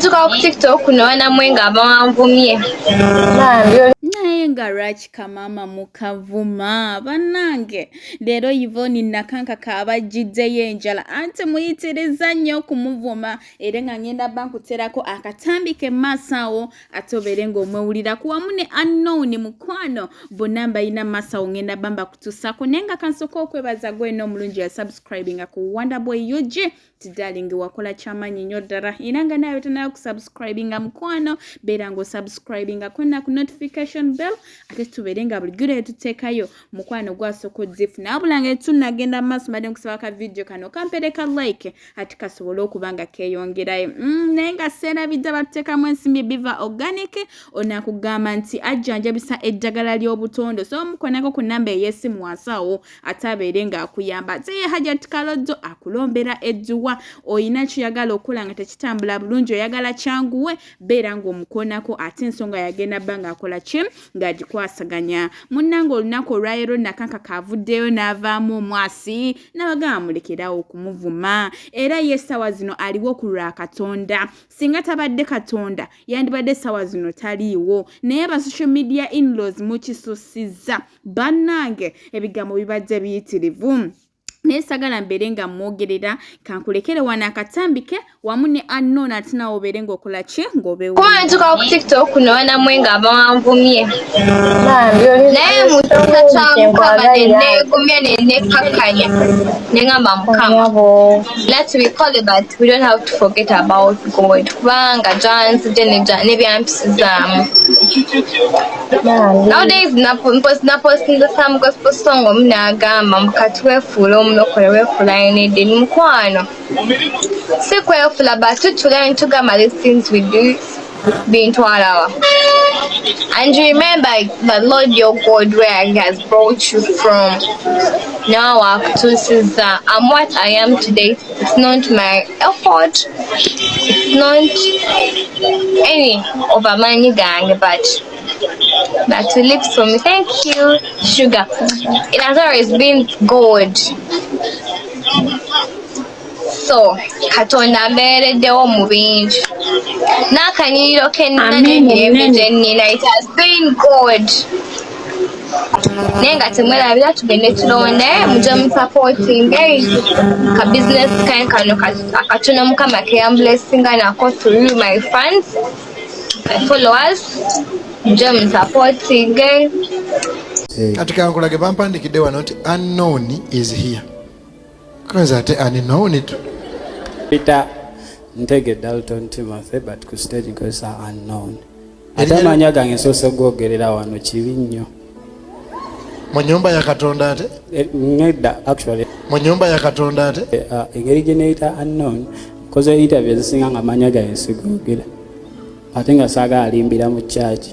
Tuka ku TikTok unaona mwenga abawamvumye. Naye nga lwaki kamama mukavuma bannange leero Yvonne Nakankaka abajjiddeyo enjala anti muyitiriza nnyo okumuvuma era nga ngenda bankuterako akatambi ke maaso awo ate obeere ng'omwewulira ku wamu ne Anknown mukwano bonna mbalina maaso awo ngenda bamba kutuusako naye nga kansooka okwebaza gwena omulungi ya subscribinga ku Wonderboy yoje tidalingi wakola kyamaanyi nnyo ddala era nga nawe tonayo kusubscribinga mukwano beera ng'osubscribinga kwena ku notification bell ate tubeere nga buli giro etuteekayo mukwano gwasooka odzifu naabulanga tunagenda maaso mbadde nkusaba ka video kano kampereka like ate kasobole okuba nga keeyongerayo naye nga seerabidde batuteekamu ensimbi biva organic onakugamba nti ajjanjabisa eddagala ly'obutondo so omukonako ku nnamba ey'essimu wansi awo ate abeere ng'akuyamba ate ye Hajat Kaloddo akulombera edduwa oyina kyoyagala okukola nga tekitambula bulungi oyagala kyanguwe beera ng'omukonako ate ensonga yagenda bba ng'akola ki ng'agikwasaganya munnange olunaku olwaleero Nakankaka avuddeyo n'avaamu omwasi n'abagamba mulekerawo okumuvuma era ye essaawa zino aliwo ku lwa Katonda singa tabadde Katonda yandibadde essaawa zino taliiwo naye ba social media in-laws mukisusiza bannange ebigambo bibadde biyitirivu naye sagala mbeere nga mwogerera kankulekere wana akatambi ke wamu ne Anknown ate nawe obeere ng'okola ki ng'obeewo Kuma tuka ku TikTok unaona mwenga abawamvumye. Naye mutatamuka neegumya nenekakanya nengamba Mukama. Let's recall it, but we don't have to forget about God. Kubanga janzije nebyampisizamu. Nowadays napostinga some gospel song omunagamba mukati wefuula omulokole wefuula enedde mukwano. Si kwefula but to learn to gama these things we do being twalawa. And remember the Lord your God where he has brought you from. Now I'm what I am today. It's not my effort. It's not any of a money gang, but to lips for me. Thank you, sugar. It has always been good. So Katonda mbeereddewo mu bingi n'akanyiriro kenina it has been good naye nga temwerabira tugende tulonde muje musupporting ka business kano akatono Mukama keyamblessinga nako through my fans my followers muje musupporting kati kankulage bampandikidde wano nti Anknown is here kanza ate Anknown Peter Ntege Dalton Timothy but ku stage nkozesa Anknown ate amanya gange nsoose gwogerera wano kibi nnyo mu nyumba ya Katonda ate ngedda actually mu nyumba ya Katonda ate engeri gye neeyita Anknown koze interview ezisinga nga amanya gange sigogera ate nga saaga alimbira mu church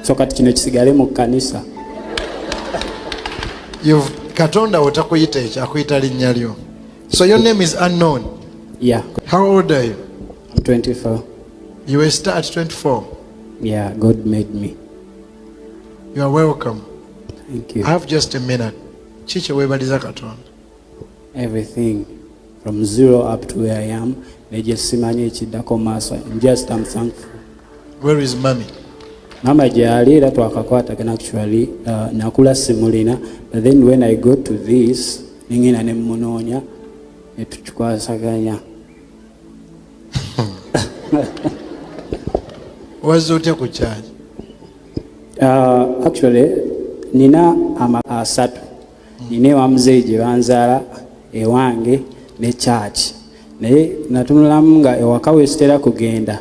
so kati kino kisigale mu kkanisa Katonda otakuyita ekyo akuyita linnya lyo. So your name is Anknown? Yeah. How old are you? I'm 24. You were still at 24? Yeah, God made me. You are welcome. Thank you. I have just a minute. Chiche webaliza Katonda. Everything from zero up to where I am. I'm thankful. Where is mommy? Mama jali that wakakwata can actually nakula simulina, but then when I go to this ningina ne munonya etukwasaganya wazote ku charge actually nina asatu nine wa mzeje banzala ewange ne church naye natunulamu nga ewakawe stera kugenda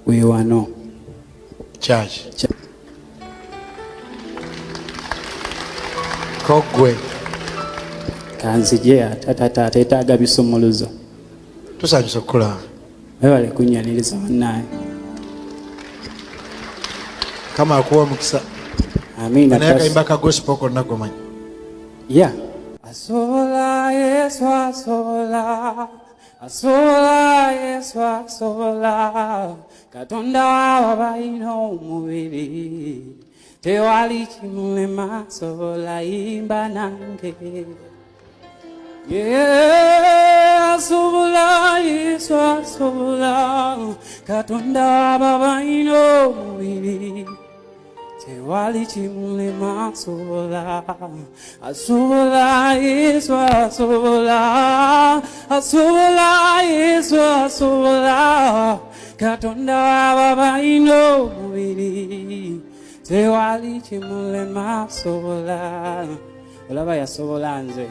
we wano church kogwe kanzije atata tetaaga bisomuluzo tusanyusa okukola webale kunyaniriza bannaye kama akuwa mukisa amina naye akayimba ka gospel konna gomanyi yeah asola yesu asola asola yesu asola Katonda wabalina omubiri tewali kimulema asola imba nange Yeah, asobola Yesu asobola Katonda babaino mubiri tewali kimulema asobola asobola Yesu asobola asobola Yesu asobola Katonda babaino mubiri tewali kimulema asobola olaba yasobola nze